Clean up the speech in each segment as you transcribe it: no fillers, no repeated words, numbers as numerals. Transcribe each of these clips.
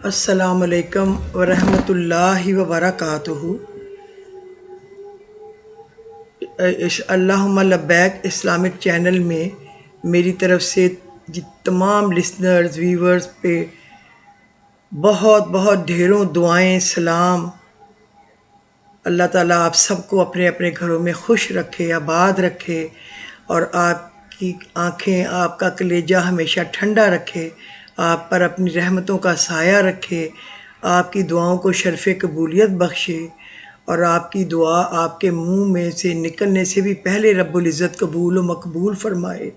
السلام علیکم ورحمۃ اللہ وبرکاتہ۔ اللہم لبیک اسلامک چینل میں میری طرف سے تمام لسنرز ویورز پہ بہت بہت ڈھیروں دعائیں، سلام۔ اللہ تعالیٰ آپ سب کو اپنے اپنے گھروں میں خوش رکھے، آباد رکھے، اور آپ کی آنکھیں، آپ کا کلیجہ ہمیشہ ٹھنڈا رکھے، آپ پر اپنی رحمتوں کا سایہ رکھے، آپ کی دعاؤں کو شرف قبولیت بخشے، اور آپ کی دعا آپ کے منہ میں سے نکلنے سے بھی پہلے رب العزت قبول و مقبول فرمائے،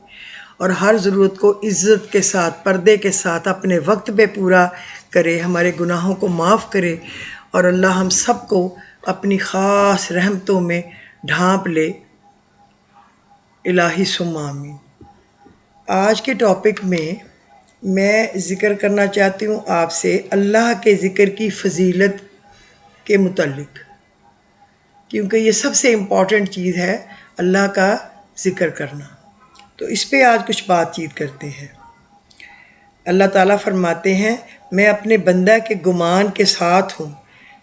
اور ہر ضرورت کو عزت کے ساتھ، پردے کے ساتھ اپنے وقت پہ پورا کرے، ہمارے گناہوں کو معاف کرے، اور اللہ ہم سب کو اپنی خاص رحمتوں میں ڈھانپ لے۔ الہی ثم آمین۔ آج کے ٹاپک میں ذکر کرنا چاہتی ہوں آپ سے اللہ کے ذکر کی فضیلت کے متعلق، کیونکہ یہ سب سے امپورٹنٹ چیز ہے اللہ کا ذکر کرنا۔ تو اس پہ آج کچھ بات چیت کرتے ہیں۔ اللہ تعالیٰ فرماتے ہیں، میں اپنے بندہ کے گمان کے ساتھ ہوں،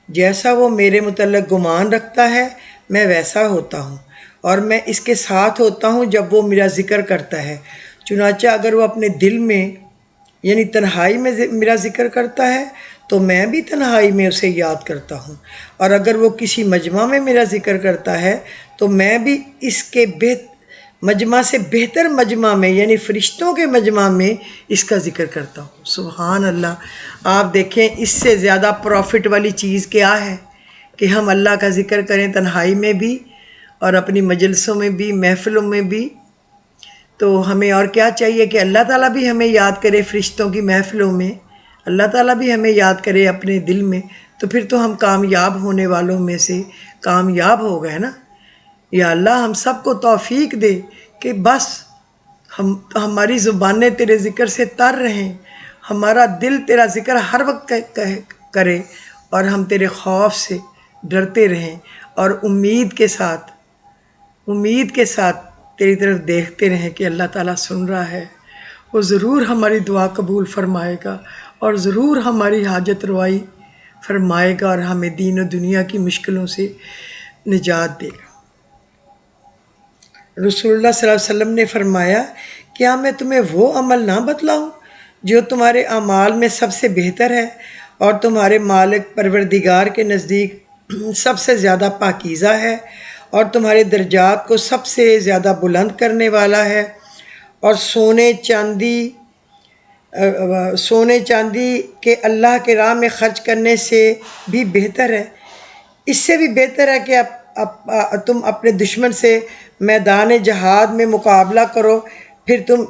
جیسا وہ میرے متعلق گمان رکھتا ہے میں ویسا ہوتا ہوں، اور میں اس کے ساتھ ہوتا ہوں جب وہ میرا ذکر کرتا ہے۔ چنانچہ اگر وہ اپنے دل میں یعنی تنہائی میں میرا ذکر کرتا ہے تو میں بھی تنہائی میں اسے یاد کرتا ہوں، اور اگر وہ کسی مجمع میں میرا ذکر کرتا ہے تو میں بھی اس کے مجمع سے بہتر مجمع میں یعنی فرشتوں کے مجمع میں اس کا ذکر کرتا ہوں۔ سبحان اللہ۔ آپ دیکھیں اس سے زیادہ پروفٹ والی چیز کیا ہے کہ ہم اللہ کا ذکر کریں تنہائی میں بھی اور اپنی مجلسوں میں بھی، محفلوں میں بھی۔ تو ہمیں اور کیا چاہیے کہ اللہ تعالیٰ بھی ہمیں یاد کرے فرشتوں کی محفلوں میں، اللہ تعالیٰ بھی ہمیں یاد کرے اپنے دل میں، تو پھر تو ہم کامیاب ہونے والوں میں سے کامیاب ہو گئے نا۔ یا اللہ ہم سب کو توفیق دے کہ بس ہماری زبانیں تیرے ذکر سے تر رہیں، ہمارا دل تیرا ذکر ہر وقت کرے، اور ہم تیرے خوف سے ڈرتے رہیں، اور امید کے ساتھ تیری طرف دیکھتے رہیں کہ اللہ تعالیٰ سن رہا ہے، وہ ضرور ہماری دعا قبول فرمائے گا، اور ضرور ہماری حاجت روائی فرمائے گا، اور ہمیں دین و دنیا کی مشکلوں سے نجات دے گا۔ رسول اللہ صلی اللہ علیہ وسلم نے فرمایا، کیا میں تمہیں وہ عمل نہ بتلاؤں جو تمہارے اعمال میں سب سے بہتر ہے اور تمہارے مالک پروردگار کے نزدیک سب سے زیادہ پاکیزہ ہے، اور تمہارے درجات کو سب سے زیادہ بلند کرنے والا ہے، اور سونے چاندی کے اللہ کے راہ میں خرچ کرنے سے بھی بہتر ہے۔ اس سے بھی بہتر ہے کہ تم اپنے دشمن سے میدان جہاد میں مقابلہ کرو، پھر تم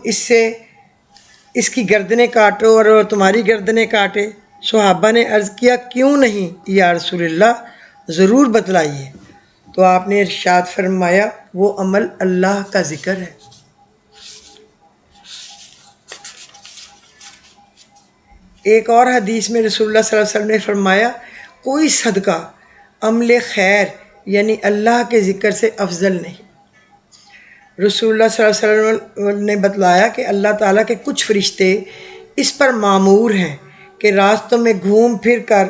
اس کی گردنیں کاٹو اور وہ تمہاری گردنیں کاٹے۔ صحابہ نے عرض کیا، کیوں نہیں یا رسول اللہ، ضرور بتلائیے۔ تو آپ نے ارشاد فرمایا، وہ عمل اللہ کا ذکر ہے۔ ایک اور حدیث میں رسول اللہ صلی اللہ علیہ وسلم نے فرمایا، کوئی صدقہ عمل خیر یعنی اللہ کے ذکر سے افضل نہیں۔ رسول اللہ صلی اللہ علیہ وسلم نے بتلایا کہ اللہ تعالیٰ کے کچھ فرشتے اس پر مامور ہیں کہ راستوں میں گھوم پھر کر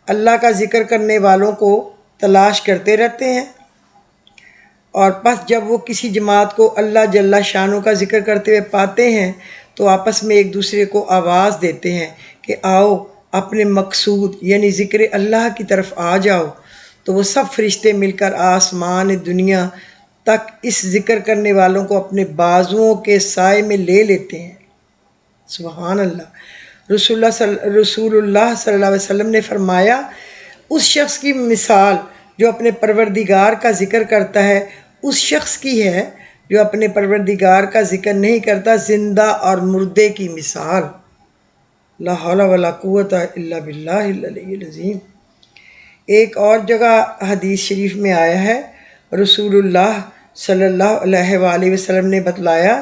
اللہ کا ذکر کرنے والوں کو تلاش کرتے رہتے ہیں، اور پس جب وہ کسی جماعت کو اللہ جل شانہ کا ذکر کرتے ہوئے پاتے ہیں تو آپس میں ایک دوسرے کو آواز دیتے ہیں کہ آؤ اپنے مقصود یعنی ذکر اللہ کی طرف آ جاؤ، تو وہ سب فرشتے مل کر آسمان دنیا تک اس ذکر کرنے والوں کو اپنے بازوؤں کے سائے میں لے لیتے ہیں۔ سبحان اللہ۔ رسول اللہ صلی اللہ علیہ وسلم نے فرمایا، اس شخص کی مثال جو اپنے پروردگار کا ذکر کرتا ہے اس شخص کی ہے جو اپنے پروردگار کا ذکر نہیں کرتا، زندہ اور مردے کی مثال۔ لا حول ولا قوت الا باللہ العلی العظیم۔ ایک اور جگہ حدیث شریف میں آیا ہے، رسول اللہ صلی اللہ علیہ وآلہ وسلم نے بتلایا،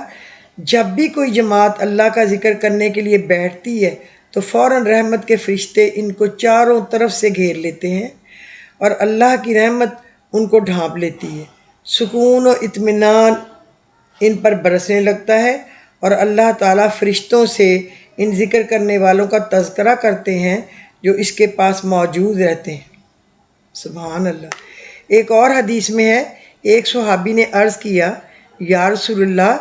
جب بھی کوئی جماعت اللہ کا ذکر کرنے کے لیے بیٹھتی ہے تو فوراً رحمت کے فرشتے ان کو چاروں طرف سے گھیر لیتے ہیں، اور اللہ کی رحمت ان کو ڈھانپ لیتی ہے، سکون و اطمینان ان پر برسنے لگتا ہے، اور اللہ تعالیٰ فرشتوں سے ان ذکر کرنے والوں کا تذکرہ کرتے ہیں جو اس کے پاس موجود رہتے ہیں۔ سبحان اللہ۔ ایک اور حدیث میں ہے، ایک صحابی نے عرض کیا، یا رسول اللہ،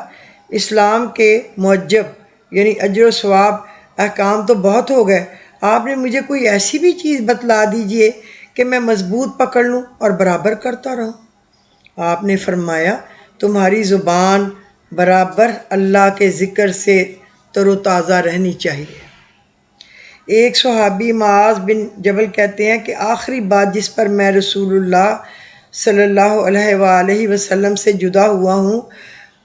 اسلام کے موجب یعنی اجر و ثواب احکام تو بہت ہو گئے، آپ نے مجھے کوئی ایسی بھی چیز بتلا دیجئے کہ میں مضبوط پکڑ لوں اور برابر کرتا رہوں۔ آپ نے فرمایا، تمہاری زبان برابر اللہ کے ذکر سے تر و تازہ رہنی چاہیے۔ ایک صحابی معاذ بن جبل کہتے ہیں کہ آخری بات جس پر میں رسول اللہ صلی اللہ علیہ وآلہ وسلم سے جدا ہوا ہوں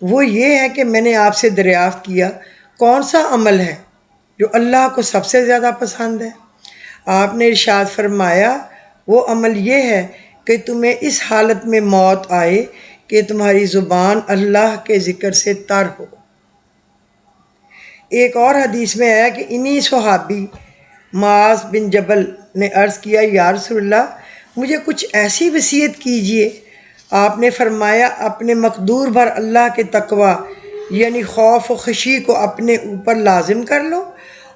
وہ یہ ہے کہ میں نے آپ سے دریافت کیا، کون سا عمل ہے جو اللہ کو سب سے زیادہ پسند ہے؟ آپ نے ارشاد فرمایا، وہ عمل یہ ہے کہ تمہیں اس حالت میں موت آئے کہ تمہاری زبان اللہ کے ذکر سے تر ہو۔ ایک اور حدیث میں ہے کہ انہی صحابی معاذ بن جبل نے عرض کیا، یا رسول اللہ، مجھے کچھ ایسی وصیت کیجیے۔ آپ نے فرمایا، اپنے مقدور بھر اللہ کے تقوی یعنی خوف و خشی کو اپنے اوپر لازم کر لو،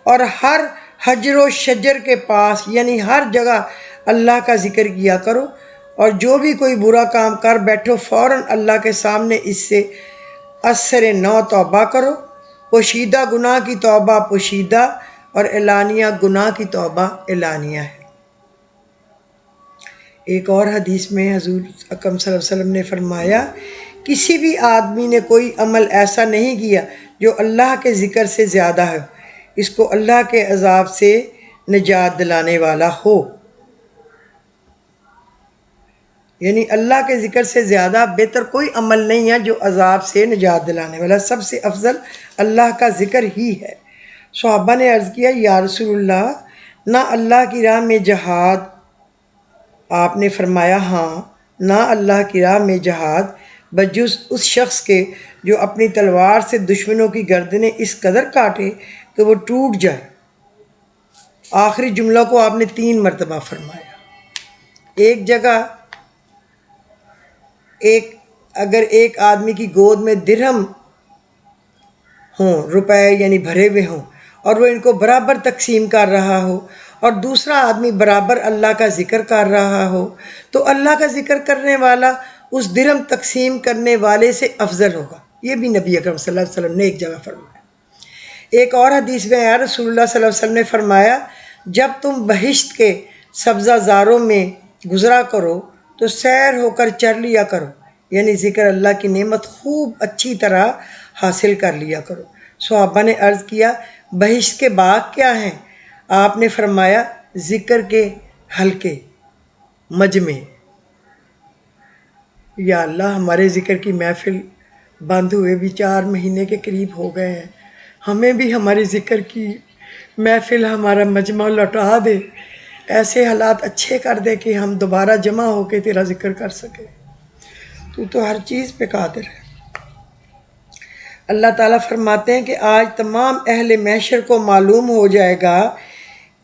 اور ہر حجر و شجر کے پاس یعنی ہر جگہ اللہ کا ذکر کیا کرو، اور جو بھی کوئی برا کام کر بیٹھو فوراً اللہ کے سامنے اس سے اثر نو توبہ کرو، پوشیدہ گناہ کی توبہ پوشیدہ اور اعلانیہ گناہ کی توبہ اعلانیہ ہے۔ ایک اور حدیث میں حضور اکرم صلی اللہ علیہ وسلم نے فرمایا، کسی بھی آدمی نے کوئی عمل ایسا نہیں کیا جو اللہ کے ذکر سے زیادہ ہے، اس کو اللہ کے عذاب سے نجات دلانے والا ہو۔ یعنی اللہ کے ذکر سے زیادہ بہتر کوئی عمل نہیں ہے جو عذاب سے نجات دلانے والا، سب سے افضل اللہ کا ذکر ہی ہے۔ صحابہ نے عرض کیا، یا رسول اللہ، نہ اللہ کی راہ میں جہاد؟ آپ نے فرمایا، ہاں، نہ اللہ کی راہ میں جہاد بجز اس شخص کے جو اپنی تلوار سے دشمنوں کی گردنیں اس قدر کاٹے کہ وہ ٹوٹ جائے۔ آخری جملہ کو آپ نے 3 مرتبہ فرمایا۔ ایک جگہ اگر ایک آدمی کی گود میں درہم ہوں، روپے یعنی بھرے ہوئے ہوں، اور وہ ان کو برابر تقسیم کر رہا ہو، اور دوسرا آدمی برابر اللہ کا ذکر کر رہا ہو، تو اللہ کا ذکر کرنے والا اس درہم تقسیم کرنے والے سے افضل ہوگا۔ یہ بھی نبی اکرم صلی اللہ علیہ وسلم نے ایک جگہ فرمایا۔ ایک اور حدیث میں ہے، رسول اللہ صلی اللہ علیہ وسلم نے فرمایا، جب تم بہشت کے سبزہ زاروں میں گزرا کرو تو سیر ہو کر چر لیا کرو، یعنی ذکر اللہ کی نعمت خوب اچھی طرح حاصل کر لیا کرو۔ صحابہ نے عرض کیا، بہشت کے باغ کیا ہیں؟ آپ نے فرمایا، ذکر کے حلقے، مجمع۔ یا اللہ، ہمارے ذکر کی محفل بند ہوئے بھی 4 مہینے کے قریب ہو گئے ہیں، ہمیں بھی ہمارے ذکر کی محفل، ہمارا مجمع لوٹا دے، ایسے حالات اچھے کر دے کہ ہم دوبارہ جمع ہو کے تیرا ذکر کر سکیں۔ تو ہر چیز پہ قادر ہے۔ اللہ تعالیٰ فرماتے ہیں کہ آج تمام اہل محشر کو معلوم ہو جائے گا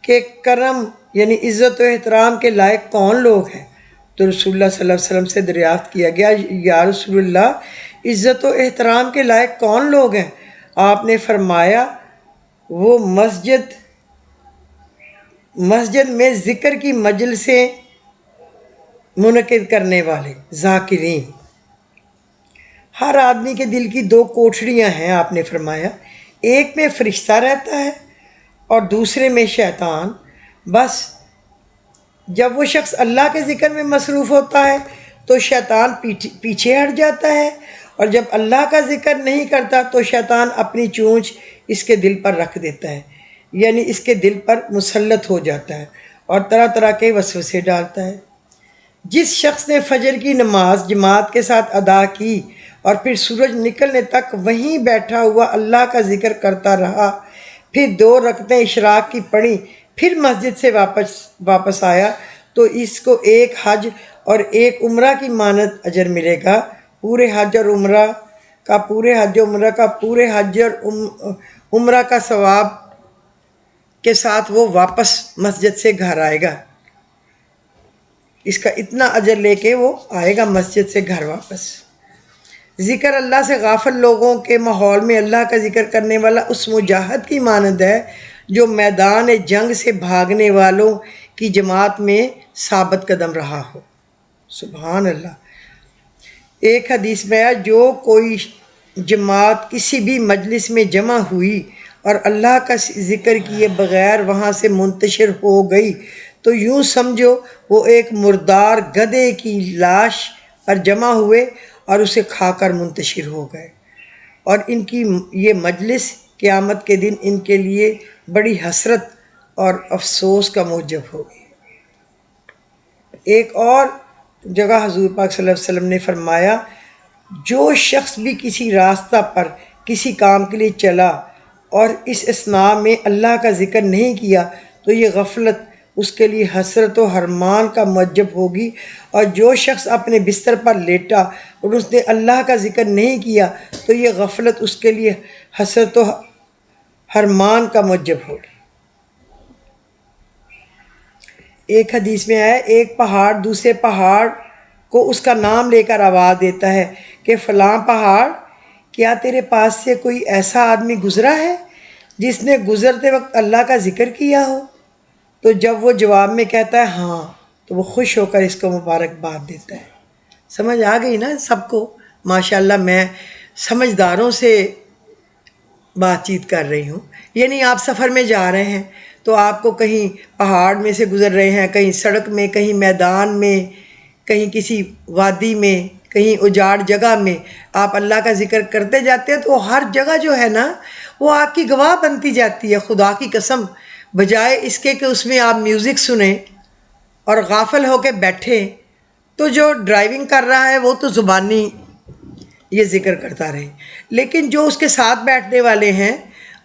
کہ کرم یعنی عزت و احترام کے لائق کون لوگ ہیں۔ تو رسول اللہ صلی اللہ علیہ وسلم سے دریافت کیا گیا، یا رسول اللہ، عزت و احترام کے لائق کون لوگ ہیں؟ آپ نے فرمایا، وہ مسجد میں ذکر کی مجلسیں منعقد کرنے والے ذاکرین۔ ہر آدمی کے دل کی 2 کوٹھڑیاں ہیں، آپ نے فرمایا، ایک میں فرشتہ رہتا ہے اور دوسرے میں شیطان۔ بس جب وہ شخص اللہ کے ذکر میں مصروف ہوتا ہے تو شیطان پیچھے ہٹ جاتا ہے، اور جب اللہ کا ذکر نہیں کرتا تو شیطان اپنی چونچ اس کے دل پر رکھ دیتا ہے، یعنی اس کے دل پر مسلط ہو جاتا ہے اور طرح طرح کے وسوسے ڈالتا ہے۔ جس شخص نے فجر کی نماز جماعت کے ساتھ ادا کی اور پھر سورج نکلنے تک وہیں بیٹھا ہوا اللہ کا ذکر کرتا رہا، پھر 2 رکعتیں اشراق کی پڑھی، پھر مسجد سے واپس آیا، تو اس کو ایک حج اور ایک عمرہ کی مانند اجر ملے گا۔ پورے حج اور عمرہ کا ثواب کے ساتھ وہ واپس مسجد سے گھر آئے گا۔ اس کا اتنا اجر لے کے وہ آئے گا مسجد سے گھر واپس۔ ذکر اللہ سے غافل لوگوں کے ماحول میں اللہ کا ذکر کرنے والا اس مجاہد کی مانند ہے جو میدان جنگ سے بھاگنے والوں کی جماعت میں ثابت قدم رہا ہو۔ سبحان اللہ۔ ایک حدیث میں ہے جو کوئی جماعت کسی بھی مجلس میں جمع ہوئی اور اللہ کا ذکر کیے بغیر وہاں سے منتشر ہو گئی تو یوں سمجھو وہ ایک مردار گدھے کی لاش پر جمع ہوئے اور اسے کھا کر منتشر ہو گئے، اور ان کی یہ مجلس قیامت کے دن ان کے لیے بڑی حسرت اور افسوس کا موجب ہوگی۔ ایک اور جگہ حضور پاک صلی اللہ علیہ وسلم نے فرمایا، جو شخص بھی کسی راستہ پر کسی کام کے لیے چلا اور اس اثناء میں اللہ کا ذکر نہیں کیا تو یہ غفلت اس کے لیے حسرت و حرمان کا موجب ہوگی، اور جو شخص اپنے بستر پر لیٹا اور اس نے اللہ کا ذکر نہیں کیا تو یہ غفلت اس کے لیے حسرت و حرمان کا موجب ہوگی۔ ایک حدیث میں ہے، ایک پہاڑ دوسرے پہاڑ کو اس کا نام لے کر آواز دیتا ہے کہ فلاں پہاڑ، کیا تیرے پاس سے کوئی ایسا آدمی گزرا ہے جس نے گزرتے وقت اللہ کا ذکر کیا ہو؟ تو جب وہ جواب میں کہتا ہے ہاں تو وہ خوش ہو کر اس کو مبارکباد دیتا ہے۔ سمجھ آ گئی نا سب کو؟ ماشاءاللہ میں سمجھداروں سے بات چیت کر رہی ہوں۔ یعنی آپ سفر میں جا رہے ہیں تو آپ کو کہیں پہاڑ میں سے گزر رہے ہیں، کہیں سڑک میں، کہیں میدان میں، کہیں کسی وادی میں، کہیں اجاڑ جگہ میں آپ اللہ کا ذکر کرتے جاتے ہیں تو ہر جگہ جو ہے نا وہ آپ کی گواہ بنتی جاتی ہے۔ خدا کی قسم، بجائے اس کے کہ اس میں آپ میوزک سنیں اور غافل ہو کے بیٹھیں، تو جو ڈرائیونگ کر رہا ہے وہ تو زبانی یہ ذکر کرتا رہے، لیکن جو اس کے ساتھ بیٹھنے والے ہیں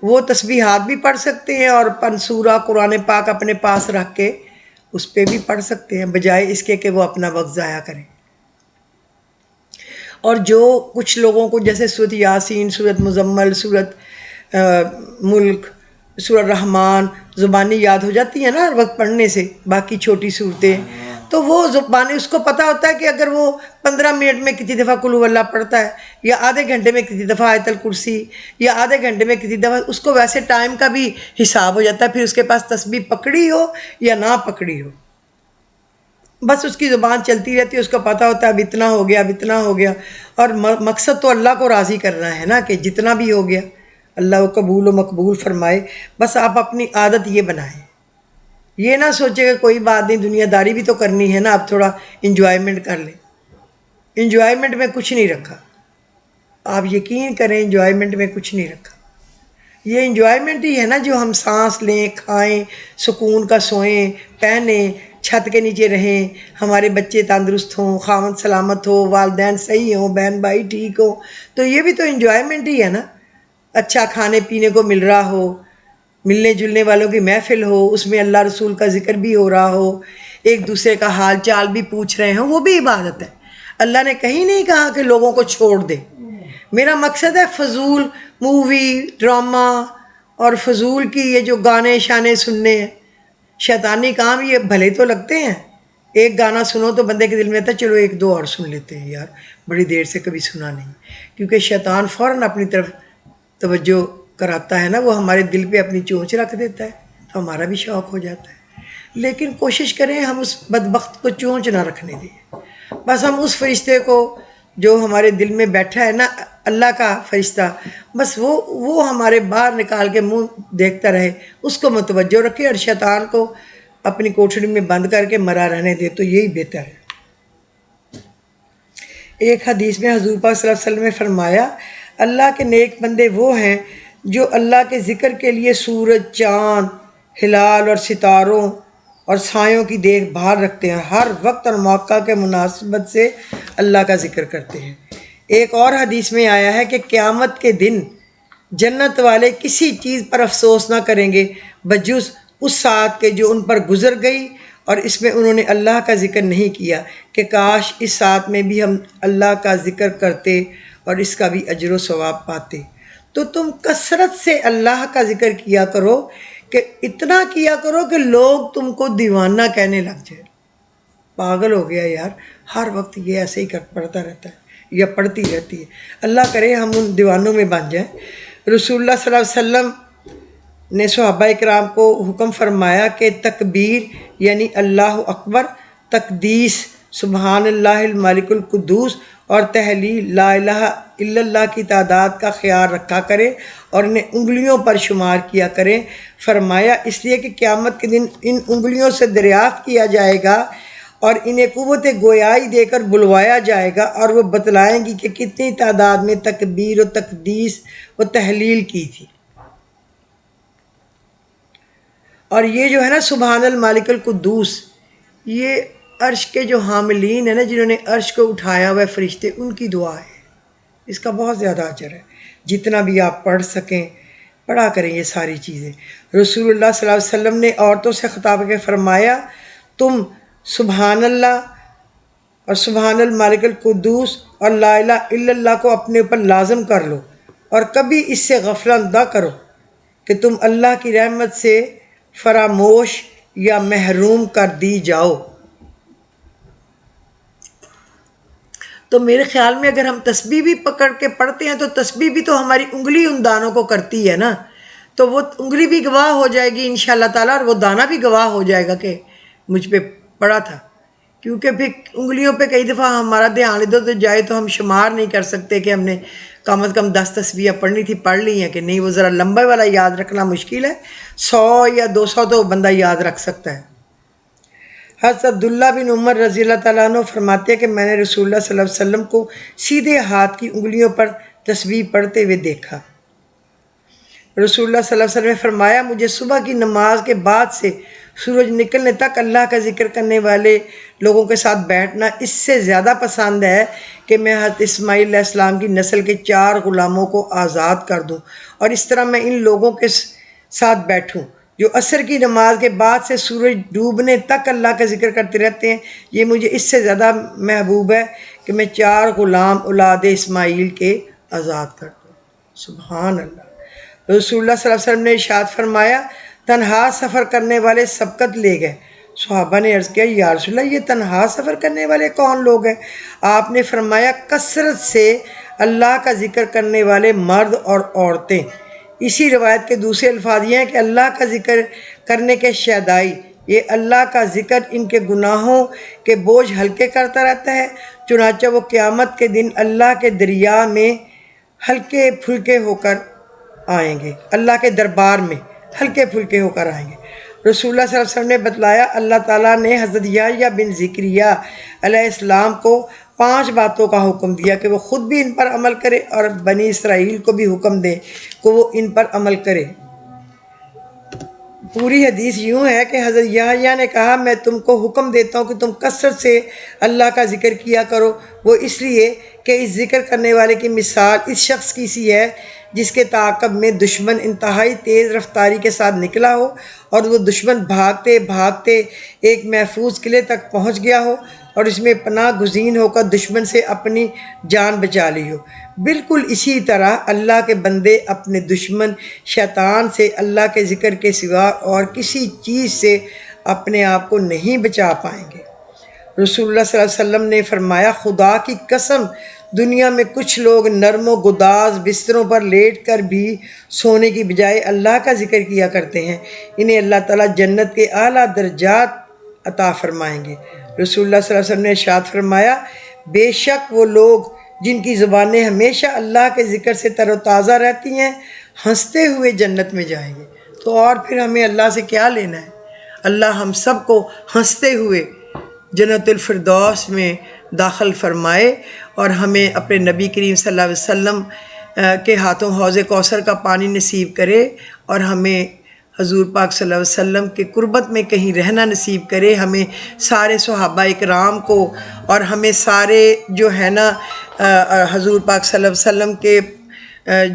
وہ تسبیحات بھی پڑھ سکتے ہیں اور سورہ قرآن پاک اپنے پاس رکھ کے اس پہ بھی پڑھ سکتے ہیں، بجائے اس کے کہ وہ اپنا وقت ضائع کریں۔ اور جو کچھ لوگوں کو جیسے سورۃ یاسین، سورۃ مزمل، سورۃ ملک، سورۃ رحمان زبانی یاد ہو جاتی ہیں نا ہر وقت پڑھنے سے، باقی چھوٹی صورتیں تو وہ زبانی اس کو پتہ ہوتا ہے کہ اگر وہ 15 منٹ میں کسی دفعہ قل هو اللہ پڑھتا ہے یا آدھے گھنٹے میں کسی دفعہ آیت الکرسی یا آدھے گھنٹے میں کسی دفعہ، اس کو ویسے ٹائم کا بھی حساب ہو جاتا ہے، پھر اس کے پاس تسبیح پکڑی ہو یا نہ پکڑی ہو، بس اس کی زبان چلتی رہتی ہے، اس کو پتہ ہوتا ہے اب اتنا ہو گیا، اب اتنا ہو گیا، اور مقصد تو اللہ کو راضی کرنا ہے نا کہ جتنا بھی ہو گیا اللہ کو قبول و مقبول فرمائے۔ بس آپ اپنی عادت یہ بنائیں، یہ نہ سوچے کہ کوئی بات نہیں، دنیا داری بھی تو کرنی ہے نا، اب تھوڑا انجوائمنٹ کر لیں۔ انجوائمنٹ میں کچھ نہیں رکھا، آپ یقین کریں انجوائمنٹ میں کچھ نہیں رکھا۔ یہ انجوائمنٹ ہی ہے نا جو ہم سانس لیں، کھائیں، سکون کا سوئیں، پہنیں، چھت کے نیچے رہیں، ہمارے بچے تندرست ہوں، خاوند سلامت ہو، والدین صحیح ہوں، بہن بھائی ٹھیک ہوں، تو یہ بھی تو انجوائمنٹ ہی ہے نا۔ اچھا کھانے پینے کو مل رہا ہو، ملنے جلنے والوں کی محفل ہو، اس میں اللہ رسول کا ذکر بھی ہو رہا ہو، ایک دوسرے کا حال چال بھی پوچھ رہے ہوں، وہ بھی عبادت ہے۔ اللہ نے کہیں نہیں کہا کہ لوگوں کو چھوڑ دے۔ میرا مقصد ہے فضول مووی ڈرامہ اور فضول کی یہ جو گانے شانے سننے ہیں، شیطانی کام، یہ بھلے تو لگتے ہیں، ایک گانا سنو تو بندے کے دل میں آتا ہے چلو ایک دو اور سن لیتے ہیں، یار بڑی دیر سے کبھی سنا نہیں، کیونکہ شیطان فوراً اپنی طرف توجہ کراتا ہے نا، وہ ہمارے دل پہ اپنی چونچ رکھ دیتا ہے تو ہمارا بھی شوق ہو جاتا ہے۔ لیکن کوشش کریں ہم اس بدبخت کو چونچ نہ رکھنے دیں، بس ہم اس فرشتے کو جو ہمارے دل میں بیٹھا ہے نا، اللہ کا فرشتہ، بس وہ ہمارے باہر نکال کے منہ دیکھتا رہے، اس کو متوجہ رکھے اور شیطان کو اپنی کوٹھڑی میں بند کر کے مرا رہنے دے، تو یہی بہتر ہے۔ ایک حدیث میں حضور پاک صلی اللہ علیہ وسلم نے فرمایا، اللہ کے نیک بندے وہ ہیں جو اللہ کے ذکر کے لیے سورج، چاند، ہلال اور ستاروں اور سایوں کی دیکھ بھال رکھتے ہیں، ہر وقت اور موقع کے مناسبت سے اللہ کا ذکر کرتے ہیں۔ ایک اور حدیث میں آیا ہے کہ قیامت کے دن جنت والے کسی چیز پر افسوس نہ کریں گے بجز اس ساعت کے جو ان پر گزر گئی اور اس میں انہوں نے اللہ کا ذکر نہیں کیا، کہ کاش اس ساعت میں بھی ہم اللہ کا ذکر کرتے اور اس کا بھی اجر و ثواب پاتے۔ تو تم کثرت سے اللہ کا ذکر کیا کرو، کہ اتنا کیا کرو کہ لوگ تم کو دیوانہ کہنے لگ جائے، پاگل ہو گیا یار، ہر وقت یہ ایسے ہی پڑھتا رہتا ہے، یا پڑھتی رہتی ہے۔ اللہ کرے ہم ان دیوانوں میں بن جائیں۔ رسول اللہ صلی اللہ علیہ وسلم نے صحابہ کرام کو حکم فرمایا کہ تکبیر یعنی اللہ اکبر، تقدیس سبحان اللہ الملک القدوس اور تحلیل لا الہ الا اللہ کی تعداد کا خیال رکھا کرے اور انہیں انگلیوں پر شمار کیا کریں۔ فرمایا اس لیے کہ قیامت کے دن ان انگلیوں سے دریافت کیا جائے گا اور انہیں قوت گویائی دے کر بلوایا جائے گا، اور وہ بتلائیں گی کہ کتنی تعداد میں تکبیر و تقدیس و تحلیل کی تھی۔ اور یہ جو ہے نا سبحان المالک القدوس، یہ عرش کے جو حاملین ہیں نا، جنہوں نے عرش کو اٹھایا ہوا ہے فرشتے، ان کی دعا ہے۔ اس کا بہت زیادہ اجر ہے۔ جتنا بھی آپ پڑھ سکیں پڑھا کریں یہ ساری چیزیں۔ رسول اللہ صلی اللہ علیہ وسلم نے عورتوں سے خطاب کے فرمایا تم سبحان اللہ اور سبحان المالک القدوس اور لا الہ الا اللہ کو اپنے اوپر لازم کر لو، اور کبھی اس سے غفلت نہ کرو کہ تم اللہ کی رحمت سے فراموش یا محروم کر دی جاؤ۔ تو میرے خیال میں اگر ہم تسبیح بھی پکڑ کے پڑھتے ہیں تو تسبیح بھی تو ہماری انگلی ان دانوں کو کرتی ہے نا، تو وہ انگلی بھی گواہ ہو جائے گی انشاءاللہ تعالیٰ، اور وہ دانہ بھی گواہ ہو جائے گا کہ مجھ پہ پڑا تھا۔ کیونکہ پھر انگلیوں پہ کئی دفعہ ہمارا دھیان ادھر ادھر جائے تو ہم شمار نہیں کر سکتے کہ ہم نے کم از کم 10 تسبیحیں پڑھنی تھی، پڑھ لی ہیں کہ نہیں۔ وہ ذرا لمبے والا یاد رکھنا مشکل ہے، 100 یا 200 تو بندہ یاد رکھ سکتا ہے۔ حضرت عبداللہ بن عمر رضی اللہ تعالیٰ عنہ فرماتے ہیں کہ میں نے رسول اللہ صلی اللہ علیہ وسلم کو سیدھے ہاتھ کی انگلیوں پر تسبیح پڑھتے ہوئے دیکھا۔ رسول اللہ صلی اللہ علیہ وسلم نے فرمایا مجھے صبح کی نماز کے بعد سے سورج نکلنے تک اللہ کا ذکر کرنے والے لوگوں کے ساتھ بیٹھنا اس سے زیادہ پسند ہے کہ میں حضرت اسماعیل علیہ السلام کی نسل کے 4 غلاموں کو آزاد کر دوں، اور اس طرح میں ان لوگوں کے ساتھ بیٹھوں جو عصر کی نماز کے بعد سے سورج ڈوبنے تک اللہ کا ذکر کرتے رہتے ہیں۔ یہ مجھے اس سے زیادہ محبوب ہے کہ میں 4 غلام اولاد اسماعیل کے آزاد کر دوں۔ سبحان اللہ۔ رسول اللہ صلی اللہ علیہ وسلم نے ارشاد فرمایا تنہا سفر کرنے والے سبقت لے گئے۔ صحابہ نے عرض کیا یا رسول اللہ یہ تنہا سفر کرنے والے کون لوگ ہیں؟ آپ نے فرمایا کثرت سے اللہ کا ذکر کرنے والے مرد اور عورتیں۔ اسی روایت کے دوسرے الفاظ یہ ہیں کہ اللہ کا ذکر کرنے کے شیدائی، یہ اللہ کا ذکر ان کے گناہوں کے بوجھ ہلکے کرتا رہتا ہے، چنانچہ وہ قیامت کے دن اللہ کے دریا میں ہلکے پھلکے ہو کر آئیں گے، اللہ کے دربار میں ہلکے پھلکے ہو کر آئیں گے۔ رسول اللہ صلی اللہ علیہ وسلم نے بتلایا اللہ تعالیٰ نے حضرت یحییٰ بن زکریا علیہ السلام کو 5 باتوں کا حکم دیا کہ وہ خود بھی ان پر عمل کرے اور بنی اسرائیل کو بھی حکم دے کہ وہ ان پر عمل کرے۔ پوری حدیث یوں ہے کہ حضرت یحییٰ نے کہا میں تم کو حکم دیتا ہوں کہ تم کثرت سے اللہ کا ذکر کیا کرو، وہ اس لیے کہ اس ذکر کرنے والے کی مثال اس شخص کی سی ہے جس کے تعاقب میں دشمن انتہائی تیز رفتاری کے ساتھ نکلا ہو اور وہ دشمن بھاگتے بھاگتے ایک محفوظ قلعے تک پہنچ گیا ہو اور اس میں پناہ گزین ہو کر دشمن سے اپنی جان بچا لی ہو۔ بالکل اسی طرح اللہ کے بندے اپنے دشمن شیطان سے اللہ کے ذکر کے سوا اور کسی چیز سے اپنے آپ کو نہیں بچا پائیں گے۔ رسول اللہ صلی اللہ علیہ وسلم نے فرمایا خدا کی قسم دنیا میں کچھ لوگ نرم و گداز بستروں پر لیٹ کر بھی سونے کی بجائے اللہ کا ذکر کیا کرتے ہیں، انہیں اللہ تعالیٰ جنت کے اعلیٰ درجات عطا فرمائیں گے۔ رسول اللہ صلی اللہ علیہ وسلم نے ارشاد فرمایا بے شک وہ لوگ جن کی زبانیں ہمیشہ اللہ کے ذکر سے تر و تازہ رہتی ہیں ہنستے ہوئے جنت میں جائیں گے۔ تو اور پھر ہمیں اللہ سے کیا لینا ہے؟ اللہ ہم سب کو ہنستے ہوئے جنت الفردوس میں داخل فرمائے اور ہمیں اپنے نبی کریم صلی اللہ علیہ وسلم کے ہاتھوں حوض کوثر کا پانی نصیب کرے اور ہمیں حضور پاک صلی اللہ علیہ وسلم کے قربت میں کہیں رہنا نصیب کرے، ہمیں سارے صحابہ اکرام کو اور ہمیں سارے جو ہے نا حضور پاک صلی اللہ علیہ وسلم کے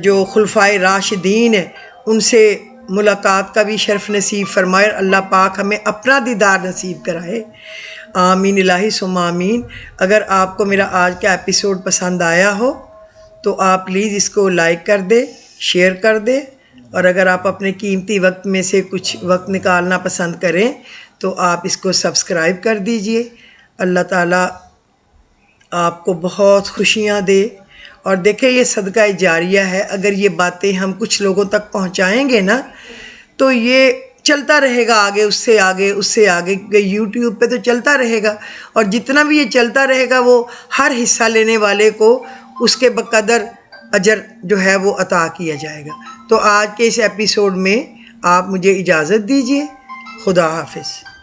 جو خلفائے راشدین ہیں ان سے ملاقات کا بھی شرف نصیب فرمائے، اللہ پاک ہمیں اپنا دیدار نصیب کرائے۔ آمین الہی ثم آمین۔ اگر آپ کو میرا آج کا ایپیسوڈ پسند آیا ہو تو آپ پلیز اس کو لائک کر دیں، شیئر کر دیں، اور اگر آپ اپنے قیمتی وقت میں سے کچھ وقت نکالنا پسند کریں تو آپ اس کو سبسکرائب کر دیجئے۔ اللہ تعالیٰ آپ کو بہت خوشیاں دے. اور دیکھیں یہ صدقہ جاریہ ہے، اگر یہ باتیں ہم کچھ لوگوں تک پہنچائیں گے نا تو یہ چلتا رہے گا آگے، اس سے آگے، اس سے آگے، کیونکہ یوٹیوب پہ تو چلتا رہے گا، اور جتنا بھی یہ چلتا رہے گا وہ ہر حصہ لینے والے کو اس کے بقدر اجر جو ہے وہ عطا کیا جائے گا. تو آج کے اس ایپیسوڈ میں آپ مجھے اجازت دیجیے. خدا حافظ.